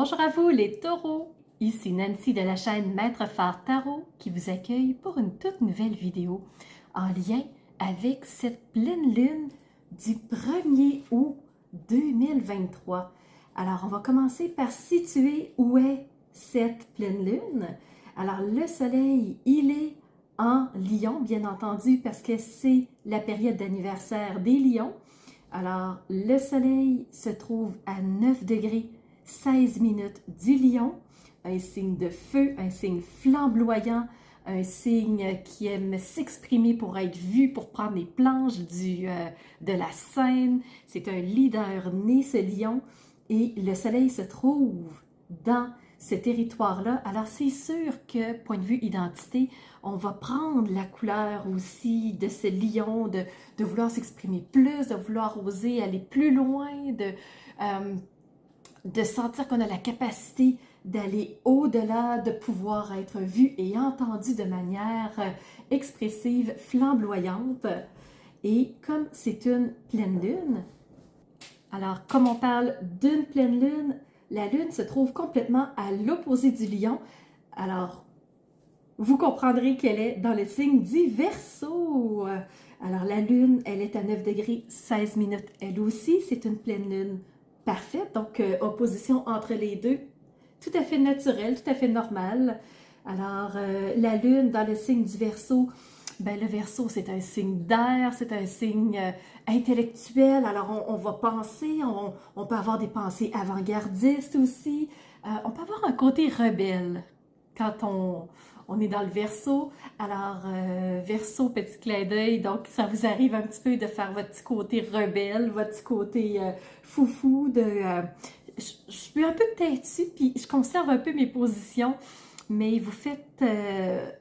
Bonjour à vous les taureaux, ici Nancy de la chaîne Maître Phare Tarot qui vous accueille pour une toute nouvelle vidéo en lien avec cette pleine lune du 1er août 2023. Alors on va commencer par situer où est cette pleine lune. Alors le soleil, il est en Lion bien entendu parce que c'est la période d'anniversaire des lions. Alors le soleil se trouve à 9 degrés 16 minutes du lion, un signe de feu, un signe flamboyant, un signe qui aime s'exprimer pour être vu, pour prendre les planches de la scène. C'est un leader né, ce lion, et le soleil se trouve dans ce territoire-là. Alors c'est sûr que, point de vue identité, on va prendre la couleur aussi de ce lion, de vouloir s'exprimer plus, de vouloir oser aller plus loin, de sentir qu'on a la capacité d'aller au-delà, de pouvoir être vu et entendu de manière expressive, flamboyante. Et comme c'est une pleine lune, alors comme on parle d'une pleine lune, la lune se trouve complètement à l'opposé du lion. Alors, vous comprendrez qu'elle est dans le signe du Verseau. Alors la lune, elle est à 9 degrés 16 minutes. Elle aussi, c'est une pleine lune parfaite, donc opposition entre les deux, tout à fait naturelle, tout à fait normale. Alors la lune dans le signe du Verseau, ben, le Verseau c'est un signe d'air, c'est un signe intellectuel, alors on va penser, on peut avoir des pensées avant-gardistes aussi, on peut avoir un côté rebelle quand on est dans le Verseau. Alors, Verseau, petit clin d'œil, donc ça vous arrive un petit peu de faire votre petit côté rebelle, votre petit côté foufou, je suis un peu têtue, puis je conserve un peu mes positions, mais vous faites,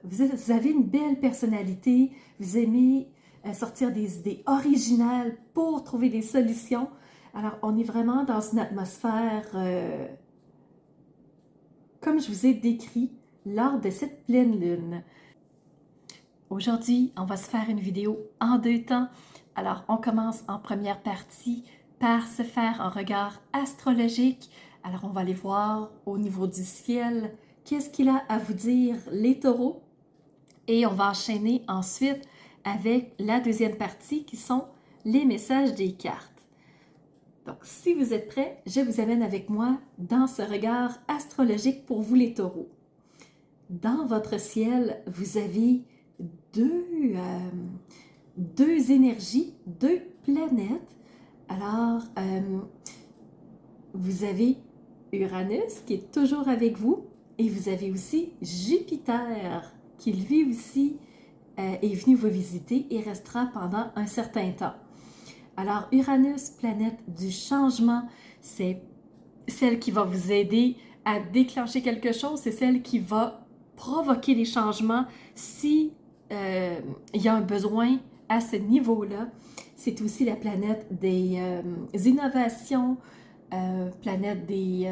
vous avez une belle personnalité, vous aimez sortir des idées originales pour trouver des solutions. Alors, on est vraiment dans une atmosphère, comme je vous ai décrit, lors de cette pleine lune. Aujourd'hui, on va se faire une vidéo en deux temps. Alors, on commence en première partie par se faire un regard astrologique. Alors, on va aller voir au niveau du ciel, qu'est-ce qu'il a à vous dire, les taureaux. Et on va enchaîner ensuite avec la deuxième partie qui sont les messages des cartes. Donc, si vous êtes prêts, je vous amène avec moi dans ce regard astrologique pour vous les taureaux. Dans votre ciel, vous avez deux énergies, deux planètes. Alors, vous avez Uranus qui est toujours avec vous et vous avez aussi Jupiter qui lui aussi est venu vous visiter et restera pendant un certain temps. Alors, Uranus, planète du changement, c'est celle qui va vous aider à déclencher quelque chose, c'est celle qui va provoquer des changements si il y a un besoin à ce niveau-là. C'est aussi la planète des innovations, planète des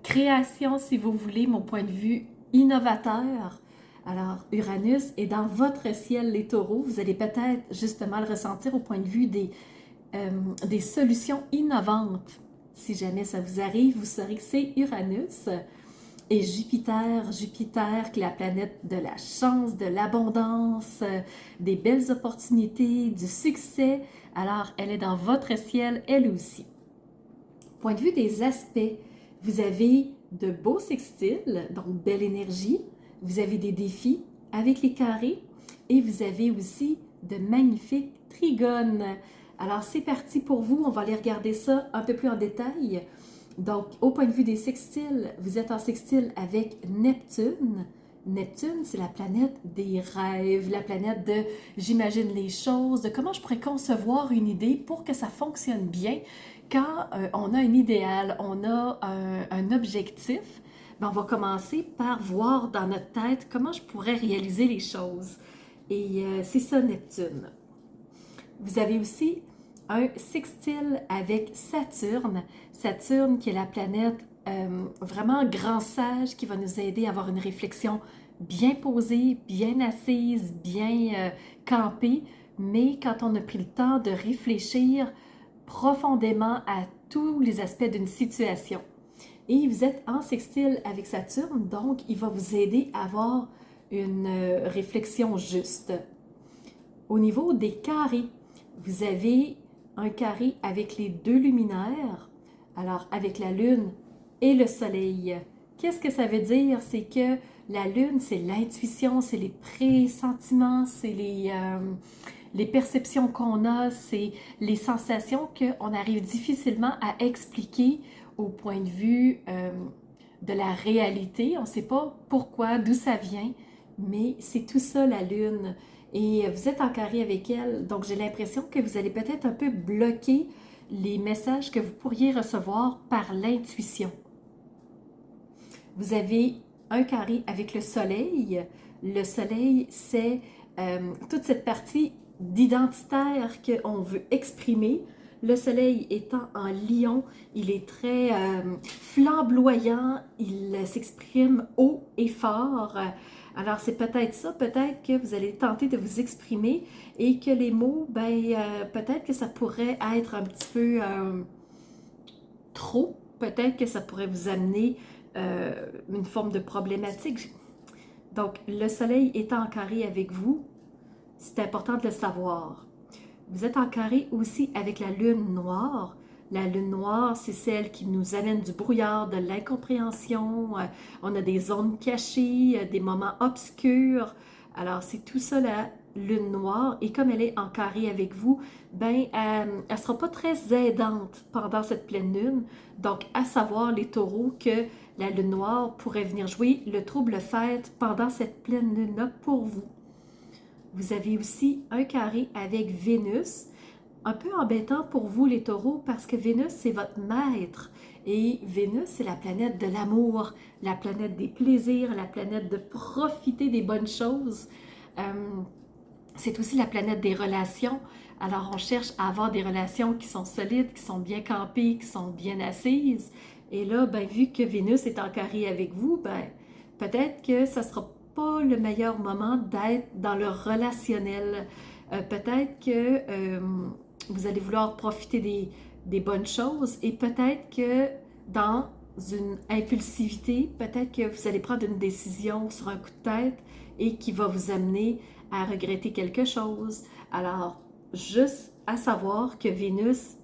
créations, si vous voulez, mon point de vue innovateur. Alors, Uranus est dans votre ciel, les taureaux. Vous allez peut-être justement le ressentir au point de vue des solutions innovantes. Si jamais ça vous arrive, vous saurez que c'est Uranus. Et Jupiter, qui est la planète de la chance, de l'abondance, des belles opportunités, du succès. Alors, elle est dans votre ciel, elle aussi. Point de vue des aspects, vous avez de beaux sextiles, donc belle énergie. Vous avez des défis avec les carrés et vous avez aussi de magnifiques trigones. Alors, c'est parti pour vous. On va aller regarder ça un peu plus en détail. Donc, au point de vue des sextiles, vous êtes en sextile avec Neptune. Neptune, c'est la planète des rêves, la planète de j'imagine les choses, de comment je pourrais concevoir une idée pour que ça fonctionne bien. Quand on a un idéal, on a un objectif, ben on va commencer par voir dans notre tête comment je pourrais réaliser les choses. Et c'est ça, Neptune. Vous avez aussi un sextile avec Saturne. Saturne qui est la planète vraiment grand sage qui va nous aider à avoir une réflexion bien posée, bien assise, bien campée. Mais quand on a pris le temps de réfléchir profondément à tous les aspects d'une situation. Et vous êtes en sextile avec Saturne, donc il va vous aider à avoir une réflexion juste. Au niveau des carrés, vous avez un carré avec les deux luminaires, alors avec la Lune et le Soleil. Qu'est-ce que ça veut dire? C'est que la Lune, c'est l'intuition, c'est les pressentiments, c'est les perceptions qu'on a, c'est les sensations qu'on arrive difficilement à expliquer au point de vue de la réalité. On ne sait pas pourquoi, d'où ça vient, mais c'est tout ça la Lune. Et vous êtes en carré avec elle, donc j'ai l'impression que vous allez peut-être un peu bloquer les messages que vous pourriez recevoir par l'intuition. Vous avez un carré avec le Soleil. Le Soleil, c'est toute cette partie d'identitaire qu'on veut exprimer. Le Soleil étant en Lion, il est très flamboyant, il s'exprime haut et fort. Alors c'est peut-être ça, peut-être que vous allez tenter de vous exprimer et que les mots, peut-être que ça pourrait être un petit peu trop, peut-être que ça pourrait vous amener une forme de problématique. Donc le Soleil étant en carré avec vous, c'est important de le savoir. Vous êtes en carré aussi avec la Lune noire. La Lune noire, c'est celle qui nous amène du brouillard, de l'incompréhension. On a des zones cachées, des moments obscurs. Alors, c'est tout ça la Lune noire. Et comme elle est en carré avec vous, elle ne sera pas très aidante pendant cette pleine lune. Donc, à savoir, les taureaux, que la Lune noire pourrait venir jouer le trouble-fête pendant cette pleine lune-là pour vous. Vous avez aussi un carré avec Vénus, un peu embêtant pour vous les taureaux parce que Vénus c'est votre maître et Vénus c'est la planète de l'amour, la planète des plaisirs, la planète de profiter des bonnes choses. C'est aussi la planète des relations. Alors on cherche à avoir des relations qui sont solides, qui sont bien campées, qui sont bien assises. Et là, vu que Vénus est en carré avec vous, peut-être que ça sera pas le meilleur moment d'être dans le relationnel. Peut-être que vous allez vouloir profiter des bonnes choses et peut-être que dans une impulsivité, peut-être que vous allez prendre une décision sur un coup de tête et qui va vous amener à regretter quelque chose. Alors, juste à savoir que Vénus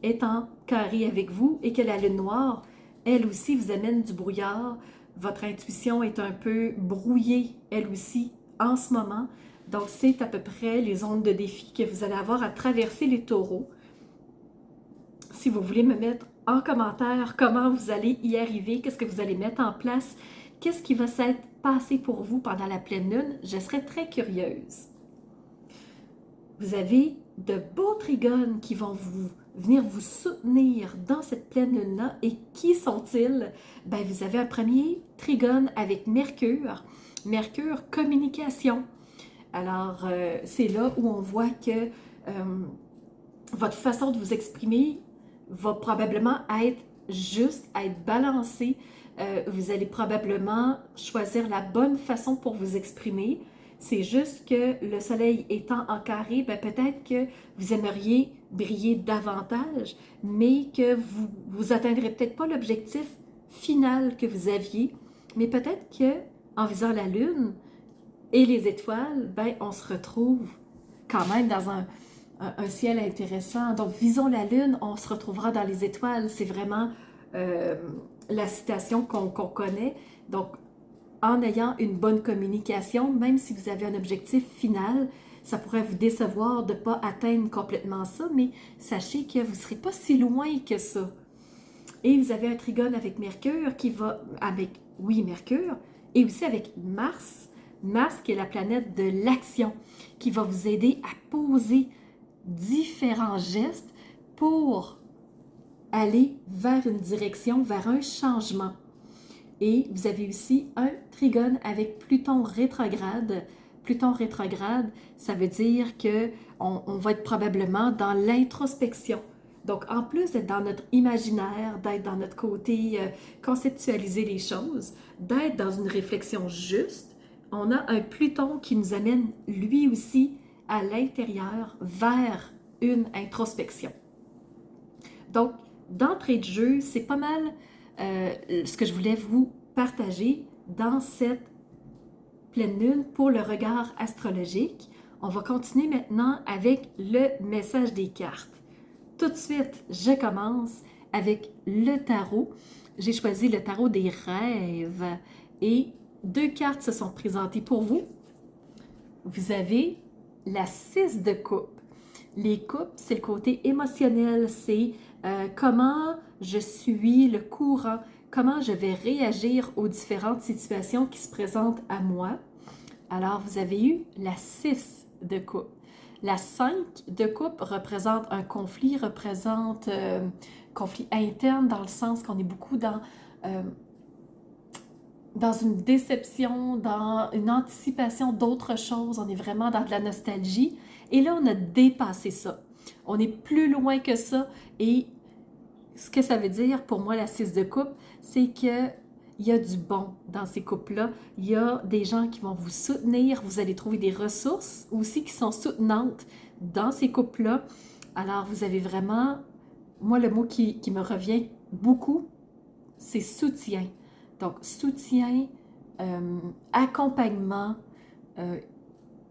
est en carré avec vous et que la Lune noire, elle aussi, vous amène du brouillard. Votre intuition est un peu brouillée, elle aussi, en ce moment. Donc, c'est à peu près les zones de défi que vous allez avoir à traverser les taureaux. Si vous voulez me mettre en commentaire comment vous allez y arriver, qu'est-ce que vous allez mettre en place, qu'est-ce qui va s'être passé pour vous pendant la pleine lune, je serais très curieuse. Vous avez de beaux trigones qui vont venir vous soutenir dans cette pleine lune-là. Et qui sont-ils? Vous avez un premier trigone avec Mercure. Mercure, communication. Alors, c'est là où on voit que votre façon de vous exprimer va probablement être juste, être balancée. Vous allez probablement choisir la bonne façon pour vous exprimer. C'est juste que le soleil étant en carré, peut-être que vous aimeriez briller davantage, mais que vous atteindrez peut-être pas l'objectif final que vous aviez, mais peut-être que en visant la lune et les étoiles, on se retrouve quand même dans un ciel intéressant. Donc, visons la lune, on se retrouvera dans les étoiles. C'est vraiment la citation qu'on connaît. Donc, en ayant une bonne communication, même si vous avez un objectif final, ça pourrait vous décevoir de ne pas atteindre complètement ça, mais sachez que vous ne serez pas si loin que ça. Et vous avez un trigone avec Mercure qui va avec, oui, Mercure, et aussi avec Mars. Mars qui est la planète de l'action, qui va vous aider à poser différents gestes pour aller vers une direction, vers un changement. Et vous avez aussi un trigone avec Pluton rétrograde. Pluton rétrograde, ça veut dire qu'on va être probablement dans l'introspection. Donc, en plus d'être dans notre imaginaire, d'être dans notre côté conceptualiser les choses, d'être dans une réflexion juste, on a un Pluton qui nous amène lui aussi à l'intérieur vers une introspection. Donc, d'entrée de jeu, c'est pas mal ce que je voulais vous partager dans cette pleine lune pour le regard astrologique. On va continuer maintenant avec le message des cartes. Tout de suite, je commence avec le tarot. J'ai choisi le tarot des rêves et 2 cartes se sont présentées pour vous. Vous avez la 6 de coupe. Les coupes, c'est le côté émotionnel, c'est comment je suis le courant, comment je vais réagir aux différentes situations qui se présentent à moi. Alors, vous avez eu la 6 de coupe. La 5 de coupe représente un conflit, représente conflit interne dans le sens qu'on est beaucoup dans une déception, dans une anticipation d'autre chose. On est vraiment dans de la nostalgie. Et là, on a dépassé ça. On est plus loin que ça. Et ce que ça veut dire pour moi, la 6 de coupe, c'est que il y a du bon dans ces couples-là. Il y a des gens qui vont vous soutenir. Vous allez trouver des ressources aussi qui sont soutenantes dans ces couples-là. Alors, vous avez vraiment... Moi, le mot qui me revient beaucoup, c'est soutien. Donc, soutien, accompagnement,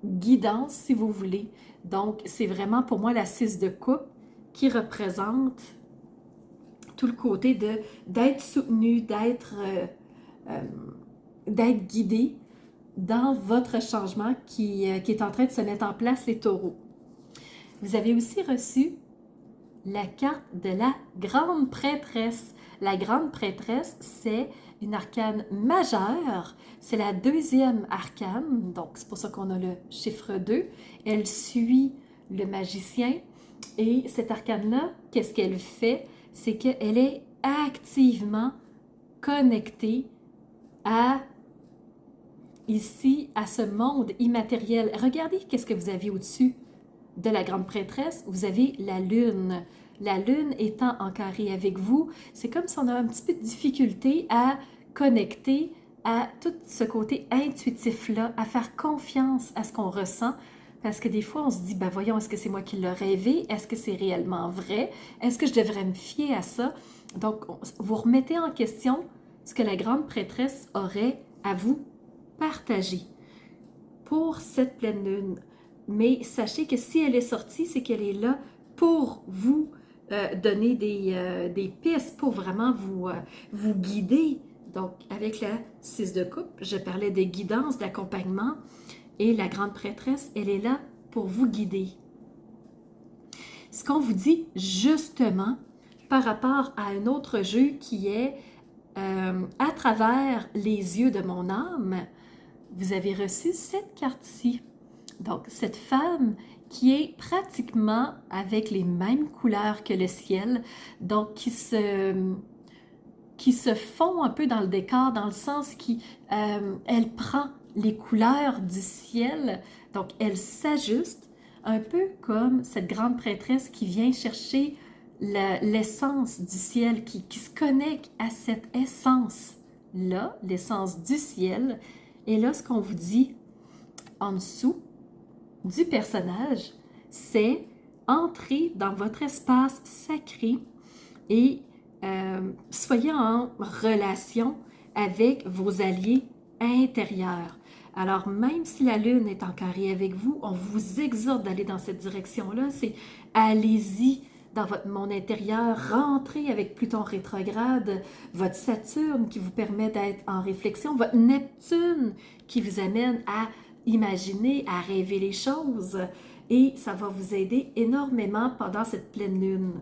guidance, si vous voulez. Donc, c'est vraiment pour moi la 6 de coupe qui représente tout le côté d'être soutenu, d'être guidé dans votre changement qui est en train de se mettre en place, les taureaux. Vous avez aussi reçu la carte de la grande prêtresse. La grande prêtresse, c'est une arcane majeure. C'est la 2e arcane, donc c'est pour ça qu'on a le chiffre 2. Elle suit le magicien. Et cette arcane-là, qu'est-ce qu'elle fait? C'est qu'elle est activement connectée ici, à ce monde immatériel. Regardez qu'est-ce que vous avez au-dessus de la grande prêtresse. Vous avez la lune. La lune étant en carré avec vous, c'est comme si on a un petit peu de difficulté à connecter à tout ce côté intuitif-là, à faire confiance à ce qu'on ressent. Parce que des fois, on se dit, ben voyons, est-ce que c'est moi qui l'ai rêvé? Est-ce que c'est réellement vrai? Est-ce que je devrais me fier à ça? Donc, vous remettez en question ce que la grande prêtresse aurait à vous partager pour cette pleine lune. Mais sachez que si elle est sortie, c'est qu'elle est là pour vous donner des pistes, pour vraiment vous guider. Donc, avec la 6 de coupe, je parlais de guidance, d'accompagnement. Et la grande prêtresse, elle est là pour vous guider. Ce qu'on vous dit justement par rapport à un autre jeu qui est à travers les yeux de mon âme, vous avez reçu cette carte-ci. Donc, cette femme qui est pratiquement avec les mêmes couleurs que le ciel, donc qui se fond un peu dans le décor, dans le sens qu'elle prend les couleurs du ciel, donc elle s'ajuste, un peu comme cette grande prêtresse qui vient chercher l'essence du ciel, qui se connecte à cette essence-là, l'essence du ciel. Et là, ce qu'on vous dit en dessous du personnage, c'est entrer dans votre espace sacré et soyez en relation avec vos alliés intérieurs. Alors, même si la lune est en carré avec vous, on vous exhorte d'aller dans cette direction-là. C'est allez-y dans votre monde intérieur, rentrez avec Pluton rétrograde, votre Saturne qui vous permet d'être en réflexion, votre Neptune qui vous amène à imaginer, à rêver les choses. Et ça va vous aider énormément pendant cette pleine lune.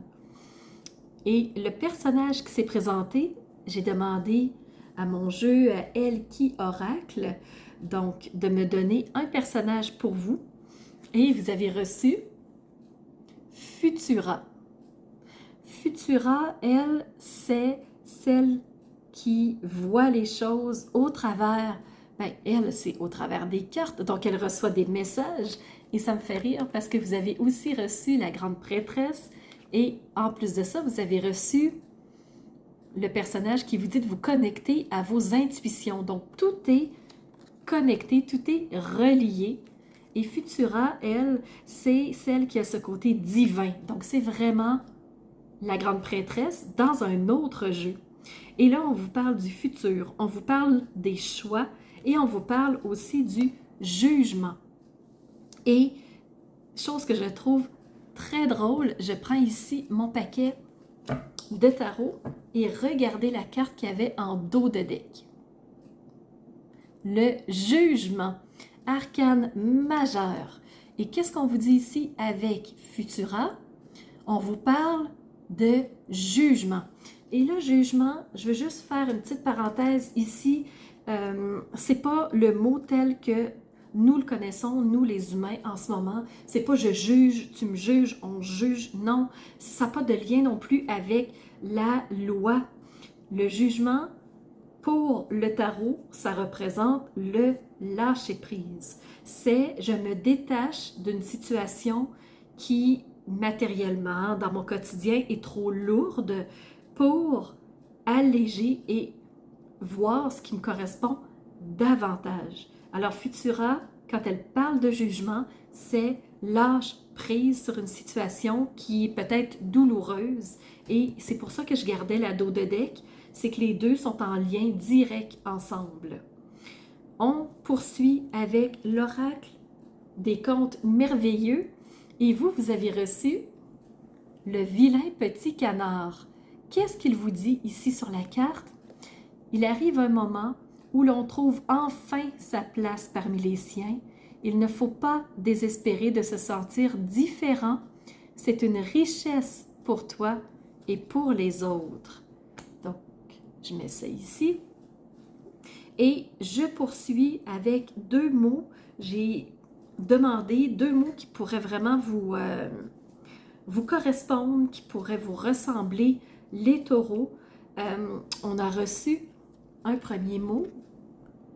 Et le personnage qui s'est présenté, j'ai demandé à mon jeu Elki Oracle, donc de me donner un personnage pour vous. Et vous avez reçu Futura. Futura, elle, c'est celle qui voit les choses au travers. Ben, elle, c'est au travers des cartes, donc elle reçoit des messages. Et ça me fait rire parce que vous avez aussi reçu la grande prêtresse. Et en plus de ça, vous avez reçu le personnage qui vous dit de vous connecter à vos intuitions. Donc, tout est connecté, tout est relié. Et Futura, elle, c'est celle qui a ce côté divin. Donc, c'est vraiment la grande prêtresse dans un autre jeu. Et là, on vous parle du futur, on vous parle des choix et on vous parle aussi du jugement. Et, chose que je trouve très drôle, je prends ici mon paquet de tarot et regardez la carte qu'il y avait en dos de deck. Le jugement, arcane majeur. Et qu'est-ce qu'on vous dit ici avec Futura? On vous parle de jugement. Et le jugement, je veux juste faire une petite parenthèse ici. C'est pas le mot tel que nous le connaissons, nous les humains en ce moment. C'est pas je juge, tu me juges, on juge. Non, ça n'a pas de lien non plus avec la loi. Le jugement, pour le tarot, ça représente le lâcher-prise. C'est je me détache d'une situation qui, matériellement, dans mon quotidien, est trop lourde pour alléger et voir ce qui me correspond davantage. Alors, Futura, quand elle parle de jugement, c'est lâche prise sur une situation qui est peut-être douloureuse. Et c'est pour ça que je gardais la dos de deck, c'est que les deux sont en lien direct ensemble. On poursuit avec l'oracle des contes merveilleux. Et vous, vous avez reçu le vilain petit canard. Qu'est-ce qu'il vous dit ici sur la carte? Il arrive un moment où l'on trouve enfin sa place parmi les siens. Il ne faut pas désespérer de se sentir différent. C'est une richesse pour toi et pour les autres. Donc, je mets ça ici. Et je poursuis avec deux mots. J'ai demandé deux mots qui pourraient vraiment vous correspondre, qui pourraient vous ressembler, les taureaux. On a reçu un premier mot,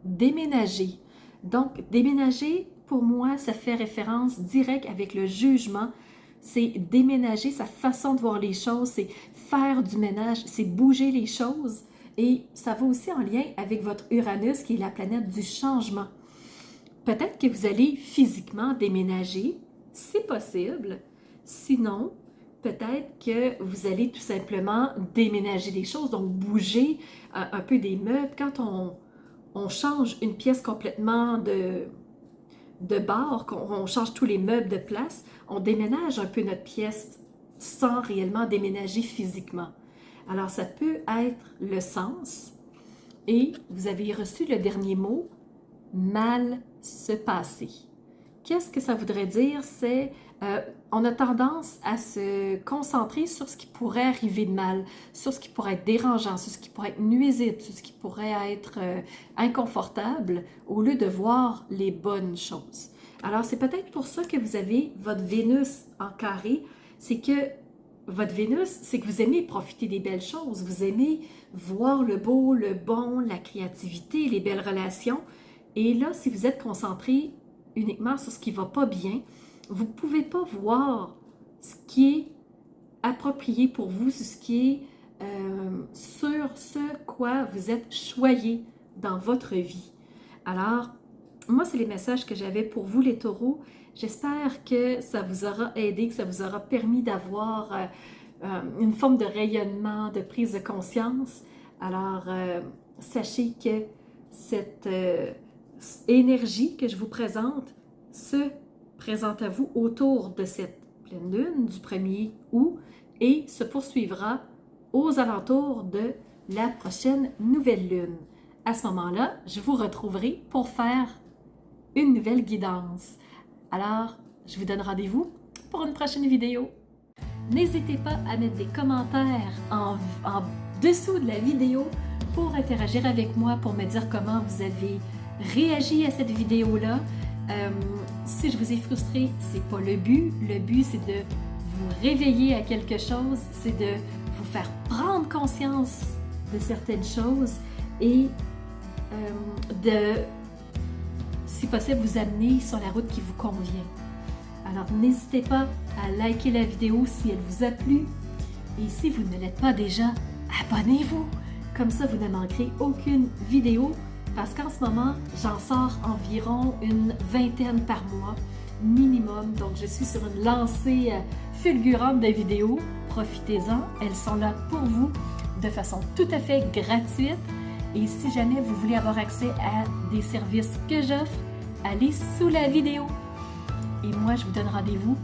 déménager. Donc, déménager, pour moi, ça fait référence directe avec le jugement. C'est déménager, sa façon de voir les choses, c'est faire du ménage, c'est bouger les choses. Et ça va aussi en lien avec votre Uranus, qui est la planète du changement. Peut-être que vous allez physiquement déménager, c'est possible. Sinon, peut-être que vous allez tout simplement déménager des choses, donc bouger un peu des meubles. Quand on change une pièce complètement de bord, on change tous les meubles de place, on déménage un peu notre pièce sans réellement déménager physiquement. Alors, ça peut être le sens. Et vous avez reçu le dernier mot, mal se passer. Qu'est-ce que ça voudrait dire? C'est on a tendance à se concentrer sur ce qui pourrait arriver de mal, sur ce qui pourrait être dérangeant, sur ce qui pourrait être nuisible, sur ce qui pourrait être inconfortable, au lieu de voir les bonnes choses. Alors, c'est peut-être pour ça que vous avez votre Vénus en carré, c'est que votre Vénus, c'est que vous aimez profiter des belles choses, vous aimez voir le beau, le bon, la créativité, les belles relations. Et là, si vous êtes concentré uniquement sur ce qui ne va pas bien, vous ne pouvez pas voir ce qui est approprié pour vous, ce qui est sur ce quoi vous êtes choyé dans votre vie. Alors, moi, c'est les messages que j'avais pour vous, les taureaux. J'espère que ça vous aura aidé, que ça vous aura permis d'avoir une forme de rayonnement, de prise de conscience. Alors, sachez que cette énergie que je vous présente se présente à vous autour de cette pleine lune du 1er août et se poursuivra aux alentours de la prochaine nouvelle lune. À ce moment-là, je vous retrouverai pour faire une nouvelle guidance. Alors, je vous donne rendez-vous pour une prochaine vidéo. N'hésitez pas à mettre des commentaires en dessous de la vidéo pour interagir avec moi, pour me dire comment vous avez réagi à cette vidéo-là. Si je vous ai frustré, c'est pas le but. Le but, c'est de vous réveiller à quelque chose, c'est de vous faire prendre conscience de certaines choses et de, si possible, vous amener sur la route qui vous convient. Alors, n'hésitez pas à liker la vidéo si elle vous a plu. Et si vous ne l'êtes pas déjà, abonnez-vous. Comme ça, vous ne manquerez aucune vidéo. Parce qu'en ce moment, j'en sors environ une vingtaine par mois, minimum. Donc, je suis sur une lancée fulgurante de vidéos. Profitez-en, elles sont là pour vous, de façon tout à fait gratuite. Et si jamais vous voulez avoir accès à des services que j'offre, allez sous la vidéo. Et moi, je vous donne rendez-vous